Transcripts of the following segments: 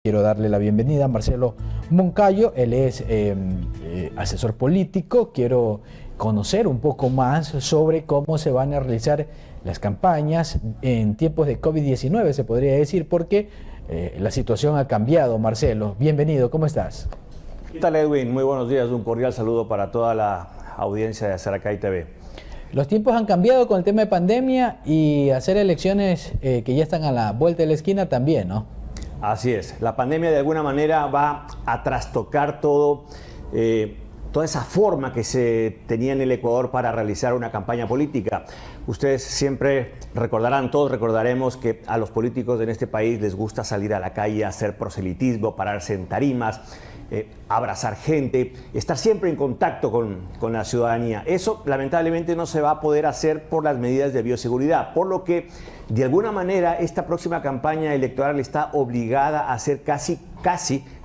Quiero darle la bienvenida a Marcelo Moncayo, él es asesor político. Quiero conocer un poco más sobre cómo se van a realizar las campañas en tiempos de COVID-19, se podría decir, porque la situación ha cambiado. Marcelo, bienvenido, ¿cómo estás? ¿Qué tal, Edwin? Muy buenos días, un cordial saludo para toda la audiencia de Saracay TV. Los tiempos han cambiado con el tema de pandemia y hacer elecciones que ya están a la vuelta de la esquina también, ¿no? Así es, la pandemia de alguna manera va a trastocar todo, toda esa forma que se tenía en el Ecuador para realizar una campaña política. Ustedes siempre recordarán, todos recordaremos que a los políticos en este país les gusta salir a la calle a hacer proselitismo, pararse en tarimas, abrazar gente, estar siempre en contacto con la ciudadanía. Eso lamentablemente no se va a poder hacer por las medidas de bioseguridad, por lo que de alguna manera esta próxima campaña electoral está obligada a ser casi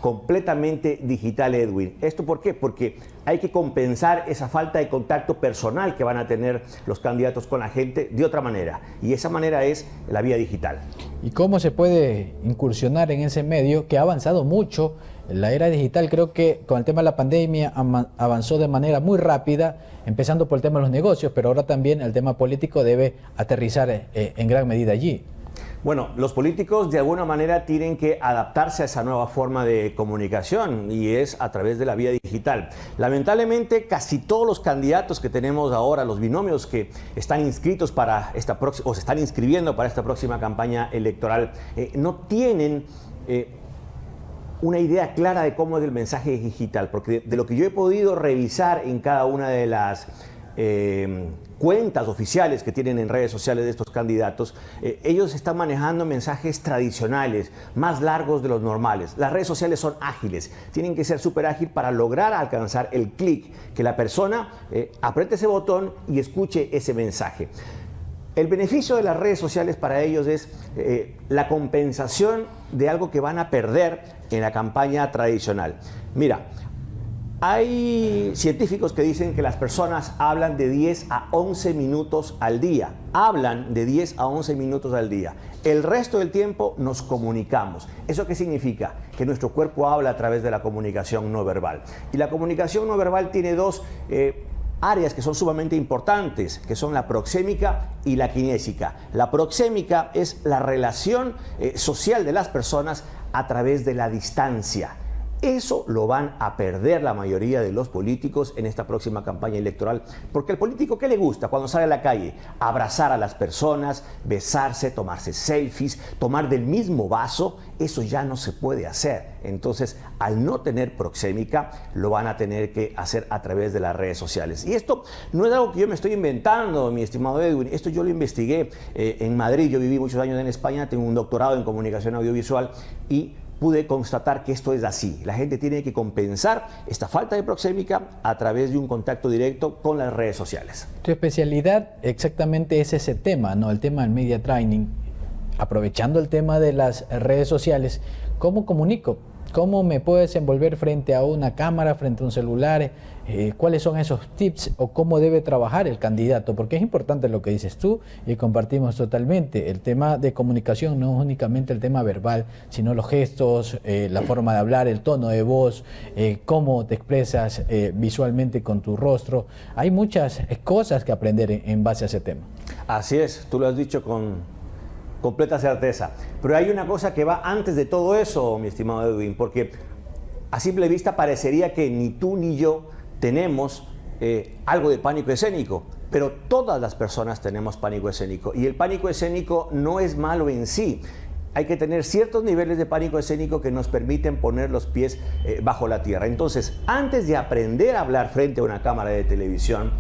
completamente digital, Edwin. ¿Esto por qué? Porque hay que compensar esa falta de contacto personal que van a tener los candidatos con la gente de otra manera, y esa manera es la vía digital. ¿Y cómo se puede incursionar en ese medio que ha avanzado mucho? La era digital, creo que con el tema de la pandemia avanzó de manera muy rápida, empezando por el tema de los negocios, pero ahora también el tema político debe aterrizar en gran medida allí. Bueno, los políticos de alguna manera tienen que adaptarse a esa nueva forma de comunicación, y es a través de la vía digital. Lamentablemente, casi todos los candidatos que tenemos ahora, los binomios que están inscritos para esta próxima, o se están inscribiendo para esta próxima campaña electoral, no tienen una idea clara de cómo es el mensaje digital, porque de lo que yo he podido revisar en cada una de las cuentas oficiales que tienen en redes sociales de estos candidatos, ellos están manejando mensajes tradicionales, más largos de los normales. Las redes sociales son ágiles, tienen que ser súper ágil para lograr alcanzar el clic, que la persona apriete ese botón y escuche ese mensaje. El beneficio de las redes sociales para ellos es la compensación de algo que van a perder en la campaña tradicional. Mira, hay científicos que dicen que las personas hablan de 10 a 11 minutos al día. Hablan de 10 a 11 minutos al día. El resto del tiempo nos comunicamos. ¿Eso qué significa? Que nuestro cuerpo habla a través de la comunicación no verbal. Y la comunicación no verbal tiene dos áreas que son sumamente importantes, que son la proxémica y la kinésica. La proxémica es la relación social de las personas a través de la distancia. Eso lo van a perder la mayoría de los políticos en esta próxima campaña electoral, porque al político, ¿qué le gusta cuando sale a la calle? Abrazar a las personas, besarse, tomarse selfies, tomar del mismo vaso. Eso ya no se puede hacer. Entonces, al no tener proxémica, lo van a tener que hacer a través de las redes sociales. Y esto no es algo que yo me estoy inventando, mi estimado Edwin. Esto yo lo investigué en Madrid. Yo viví muchos años en España, tengo un doctorado en comunicación audiovisual y pude constatar que esto es así. La gente tiene que compensar esta falta de proxémica a través de un contacto directo con las redes sociales. Tu especialidad exactamente es ese tema, ¿no? El tema del media training. Aprovechando el tema de las redes sociales, ¿cómo comunico? ¿Cómo me puedo desenvolver frente a una cámara, frente a un celular? ¿Cuáles son esos tips o cómo debe trabajar el candidato? Porque es importante lo que dices tú y compartimos totalmente. El tema de comunicación no es únicamente el tema verbal, sino los gestos, la forma de hablar, el tono de voz, cómo te expresas visualmente con tu rostro. Hay muchas cosas que aprender en base a ese tema. Así es, tú lo has dicho con completa certeza. Pero hay una cosa que va antes de todo eso, mi estimado Edwin, porque a simple vista parecería que ni tú ni yo tenemos algo de pánico escénico, pero todas las personas tenemos pánico escénico, y el pánico escénico no es malo en sí. Hay que tener ciertos niveles de pánico escénico que nos permiten poner los pies bajo la tierra. Entonces, antes de aprender a hablar frente a una cámara de televisión,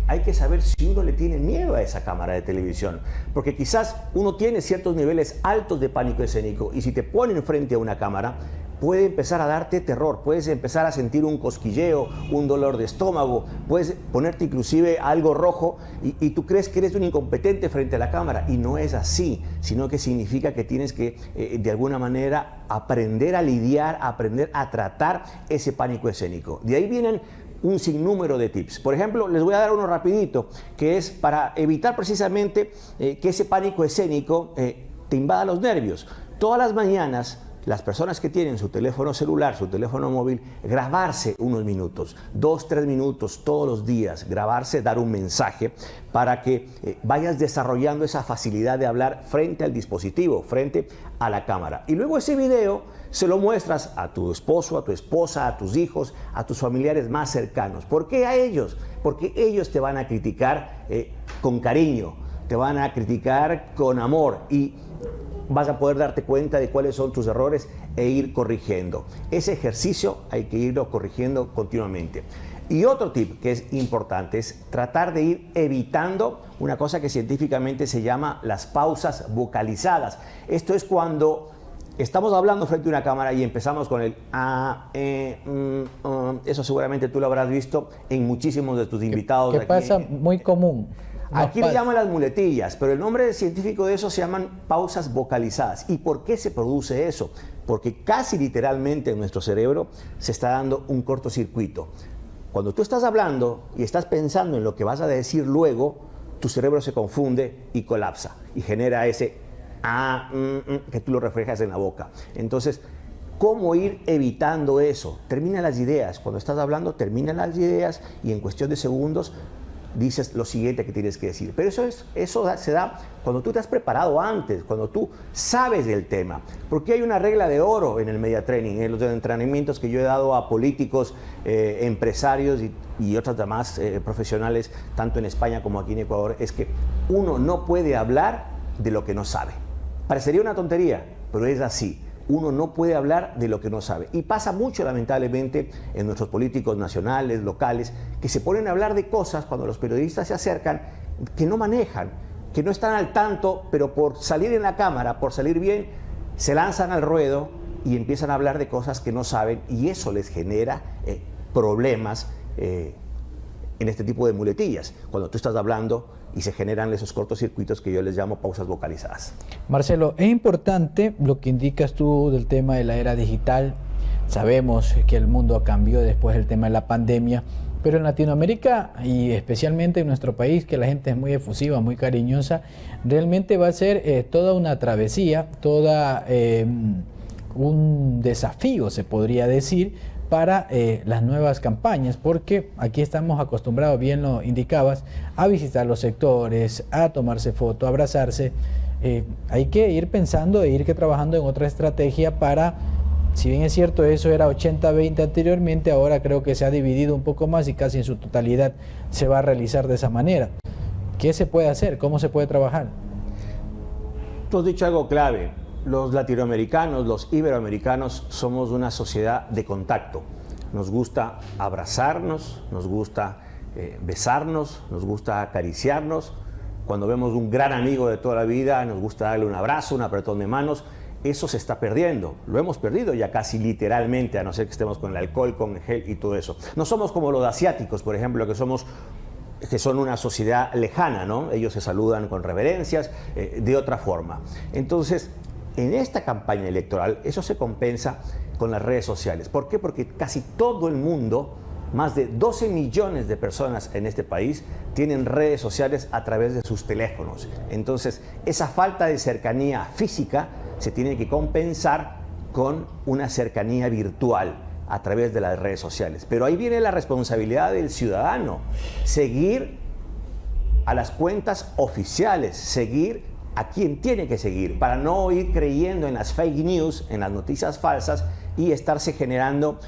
hay que saber si uno le tiene miedo a esa cámara de televisión. Porque quizás uno tiene ciertos niveles altos de pánico escénico, y si te ponen frente a una cámara, puede empezar a darte terror, puedes empezar a sentir un cosquilleo, un dolor de estómago, puedes ponerte inclusive algo rojo y tú crees que eres un incompetente frente a la cámara, y no es así, sino que significa que tienes que de alguna manera aprender a lidiar, aprender a tratar ese pánico escénico. De ahí vienen un sinnúmero de tips. Por ejemplo, les voy a dar uno rapidito, que es para evitar precisamente que ese pánico escénico te invada los nervios. Todas las mañanas las personas que tienen su teléfono celular, su teléfono móvil, grabarse unos minutos, 2, 3 minutos todos los días, grabarse, dar un mensaje para que vayas desarrollando esa facilidad de hablar frente al dispositivo, frente a la cámara. Y luego ese video se lo muestras a tu esposo, a tu esposa, a tus hijos, a tus familiares más cercanos. ¿Por qué a ellos? Porque ellos te van a criticar con cariño, te van a criticar con amor y vas a poder darte cuenta de cuáles son tus errores e ir corrigiendo. Ese ejercicio hay que irlo corrigiendo continuamente. Y otro tip que es importante es tratar de ir evitando una cosa que científicamente se llama las pausas vocalizadas. Esto es cuando estamos hablando frente a una cámara y empezamos con el eso seguramente tú lo habrás visto en muchísimos de tus invitados. ¿Qué pasa? Muy común. Aquí le llaman las muletillas, pero el nombre científico de eso se llaman pausas vocalizadas. ¿Y por qué se produce eso? Porque casi literalmente en nuestro cerebro se está dando un cortocircuito. Cuando tú estás hablando y estás pensando en lo que vas a decir luego, tu cerebro se confunde y colapsa y genera ese que tú lo reflejas en la boca. Entonces, ¿cómo ir evitando eso? Termina las ideas. Cuando estás hablando, termina las ideas y en cuestión de segundos dices lo siguiente que tienes que decir. Pero eso se da cuando tú te has preparado antes, cuando tú sabes del tema. Porque hay una regla de oro en el media training, en los entrenamientos que yo he dado a políticos, empresarios y otras demás profesionales, tanto en España como aquí en Ecuador, es que uno no puede hablar de lo que no sabe. Parecería una tontería, pero es así. Uno no puede hablar de lo que no sabe. Y pasa mucho, lamentablemente, en nuestros políticos nacionales, locales, que se ponen a hablar de cosas cuando los periodistas se acercan que no manejan, que no están al tanto, pero por salir en la cámara, por salir bien, se lanzan al ruedo y empiezan a hablar de cosas que no saben y eso les genera problemas en este tipo de muletillas. Cuando tú estás hablando y se generan esos cortocircuitos que yo les llamo pausas vocalizadas. Marcelo, es importante lo que indicas tú del tema de la era digital. Sabemos que el mundo cambió después del tema de la pandemia, pero en Latinoamérica y especialmente en nuestro país, que la gente es muy efusiva, muy cariñosa, realmente va a ser toda una travesía, toda un desafío, se podría decir, para las nuevas campañas, porque aquí estamos acostumbrados, bien lo indicabas, a visitar los sectores, a tomarse fotos, a abrazarse. Hay que ir pensando e ir trabajando en otra estrategia para, si bien es cierto, eso era 80-20 anteriormente, ahora creo que se ha dividido un poco más y casi en su totalidad se va a realizar de esa manera. ¿Qué se puede hacer? ¿Cómo se puede trabajar? Tú has dicho algo clave. Los latinoamericanos, los iberoamericanos, somos una sociedad de contacto. Nos gusta abrazarnos, nos gusta besarnos, nos gusta acariciarnos. Cuando vemos un gran amigo de toda la vida, nos gusta darle un abrazo, un apretón de manos. Eso se está perdiendo. Lo hemos perdido ya casi literalmente, a no ser que estemos con el alcohol, con el gel y todo eso. No somos como los asiáticos, por ejemplo, que son una sociedad lejana, ¿no? Ellos se saludan con reverencias, de otra forma. Entonces, en esta campaña electoral, eso se compensa con las redes sociales. ¿Por qué? Porque casi todo el mundo, más de 12 millones de personas en este país, tienen redes sociales a través de sus teléfonos. Entonces, esa falta de cercanía física se tiene que compensar con una cercanía virtual a través de las redes sociales. Pero ahí viene la responsabilidad del ciudadano, seguir a las cuentas oficiales, seguir a quien tiene que seguir, para no ir creyendo en las fake news, en las noticias falsas y estarse generando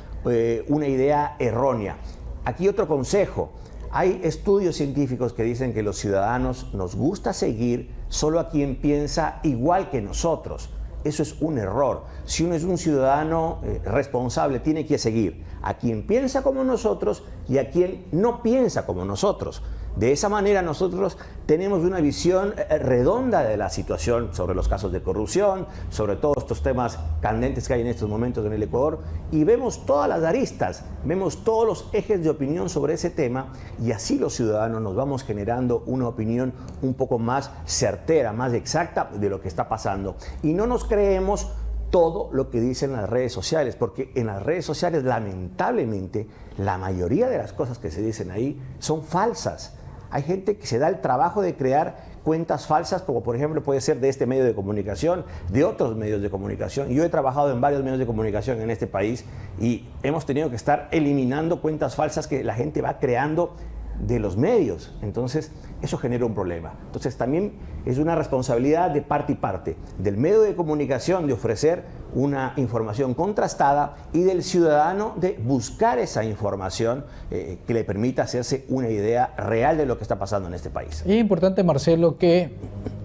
una idea errónea. Aquí otro consejo. Hay estudios científicos que dicen que los ciudadanos nos gusta seguir solo a quien piensa igual que nosotros. Eso es un error. Si uno es un ciudadano responsable, tiene que seguir a quien piensa como nosotros y a quien no piensa como nosotros. De esa manera nosotros tenemos una visión redonda de la situación sobre los casos de corrupción, sobre todos estos temas candentes que hay en estos momentos en el Ecuador y vemos todas las aristas, vemos todos los ejes de opinión sobre ese tema y así los ciudadanos nos vamos generando una opinión un poco más certera, más exacta de lo que está pasando y no nos creemos todo lo que dicen las redes sociales, porque en las redes sociales lamentablemente la mayoría de las cosas que se dicen ahí son falsas. hay gente que se da el trabajo de crear cuentas falsas, como por ejemplo puede ser de este medio de comunicación, de otros medios de comunicación. Yo he trabajado en varios medios de comunicación en este país y hemos tenido que estar eliminando cuentas falsas que la gente va creando de los medios. Entonces, eso genera un problema. Entonces, también es una responsabilidad de parte y parte, del medio de comunicación de ofrecer una información contrastada y del ciudadano de buscar esa información que le permita hacerse una idea real de lo que está pasando en este país. Y es importante, Marcelo, que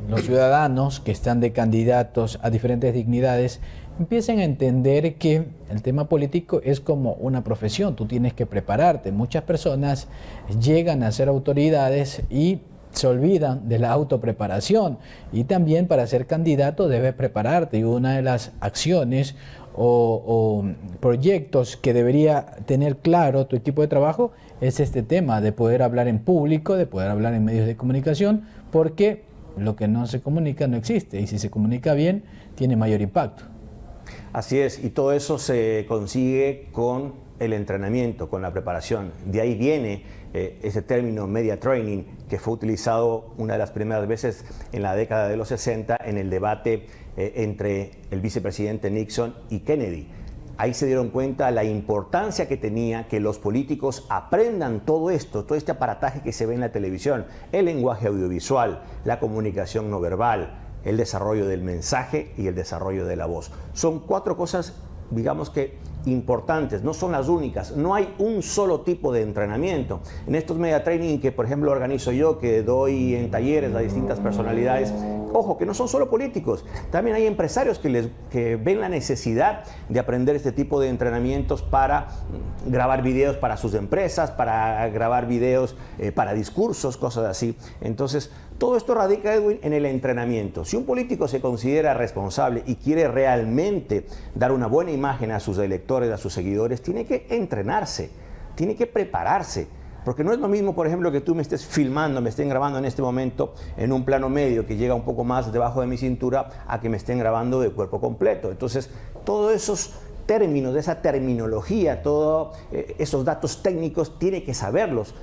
los ciudadanos que están de candidatos a diferentes dignidades empiecen a entender que el tema político es como una profesión, tú tienes que prepararte. Muchas personas llegan a ser autoridades y se olvidan de la autopreparación, y también para ser candidato debes prepararte, y una de las acciones o proyectos que debería tener claro tu equipo de trabajo es este tema de poder hablar en público, de poder hablar en medios de comunicación, porque lo que no se comunica no existe, y si se comunica bien tiene mayor impacto. Así es, y todo eso se consigue con el entrenamiento, con la preparación. De ahí viene ese término media training, que fue utilizado una de las primeras veces en la década de los 60 en el debate entre el vicepresidente Nixon y Kennedy. Ahí se dieron cuenta la importancia que tenía que los políticos aprendan todo esto, todo este aparataje que se ve en la televisión, el lenguaje audiovisual, la comunicación no verbal, el desarrollo del mensaje y el desarrollo de la voz. Son 4 cosas, digamos que importantes, no son las únicas. No hay un solo tipo de entrenamiento. En estos media training que, por ejemplo, organizo yo, que doy en talleres a distintas personalidades, ojo, que no son solo políticos, también hay empresarios que ven la necesidad de aprender este tipo de entrenamientos para grabar videos para sus empresas, para grabar videos para discursos, cosas así. Entonces, todo esto radica, Edwin, en el entrenamiento. Si un político se considera responsable y quiere realmente dar una buena imagen a sus electores, a sus seguidores, tiene que entrenarse, tiene que prepararse. Porque no es lo mismo, por ejemplo, que tú me estés filmando, me estén grabando en este momento en un plano medio que llega un poco más debajo de mi cintura, a que me estén grabando de cuerpo completo. Entonces, todos esos términos, de esa terminología, todos esos datos técnicos, tiene que saberlos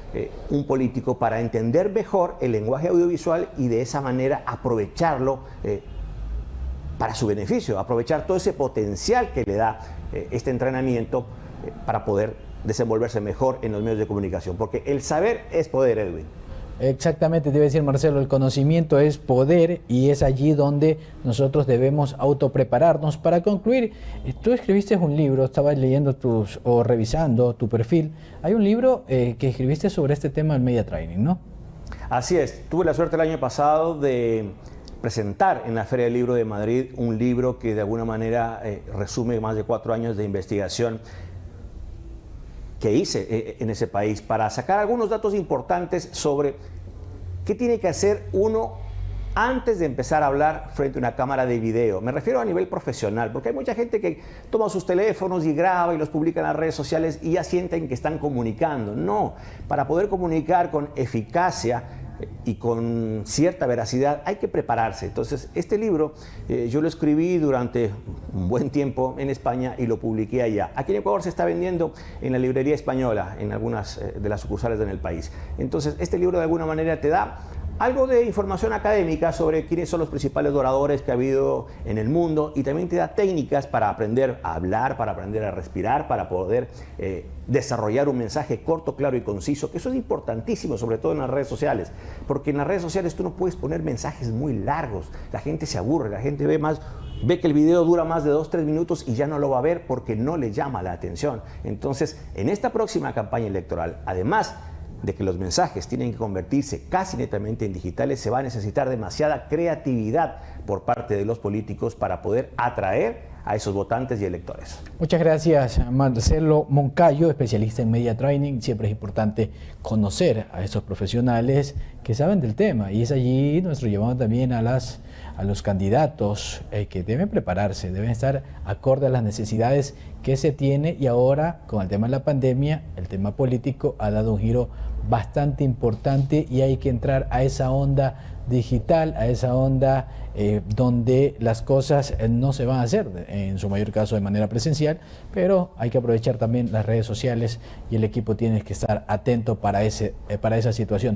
un político para entender mejor el lenguaje audiovisual y de esa manera aprovecharlo para su beneficio, aprovechar todo ese potencial que le da este entrenamiento para poder desenvolverse mejor en los medios de comunicación, porque el saber es poder, Edwin. Exactamente, debe decir Marcelo, el conocimiento es poder, y es allí donde nosotros debemos autoprepararnos. Para concluir, tú escribiste un libro, estaba leyendo o revisando tu perfil, hay un libro que escribiste sobre este tema del media training, ¿no? Así es, tuve la suerte el año pasado de presentar en la Feria del Libro de Madrid un libro que de alguna manera resume más de 4 años de investigación que hice en ese país para sacar algunos datos importantes sobre qué tiene que hacer uno antes de empezar a hablar frente a una cámara de video. Me refiero a nivel profesional, porque hay mucha gente que toma sus teléfonos y graba y los publica en las redes sociales y ya sienten que están comunicando. No, para poder comunicar con eficacia y con cierta veracidad hay que prepararse. Entonces, este libro yo lo escribí durante un buen tiempo en España y lo publiqué allá. Aquí en Ecuador se está vendiendo en la librería española, en algunas de las sucursales en el país. Entonces, este libro de alguna manera te da algo de información académica sobre quiénes son los principales oradores que ha habido en el mundo, y también te da técnicas para aprender a hablar, para aprender a respirar, para poder desarrollar un mensaje corto, claro y conciso, que eso es importantísimo, sobre todo en las redes sociales, porque en las redes sociales tú no puedes poner mensajes muy largos, la gente se aburre, la gente ve que el video dura más de 2-3 minutos y ya no lo va a ver porque no le llama la atención. Entonces, en esta próxima campaña electoral, además de que los mensajes tienen que convertirse casi netamente en digitales, se va a necesitar demasiada creatividad por parte de los políticos para poder atraer a esos votantes y electores. Muchas gracias, Marcelo Moncayo, especialista en media training. Siempre es importante conocer a esos profesionales que saben del tema, y es allí nuestro llamado también a los candidatos que deben prepararse, deben estar acorde a las necesidades que se tiene, y ahora con el tema de la pandemia, el tema político ha dado un giro bastante importante y hay que entrar a esa onda digital, a esa onda donde las cosas no se van a hacer, en su mayor caso de manera presencial, pero hay que aprovechar también las redes sociales, y el equipo tiene que estar atento para esa situación.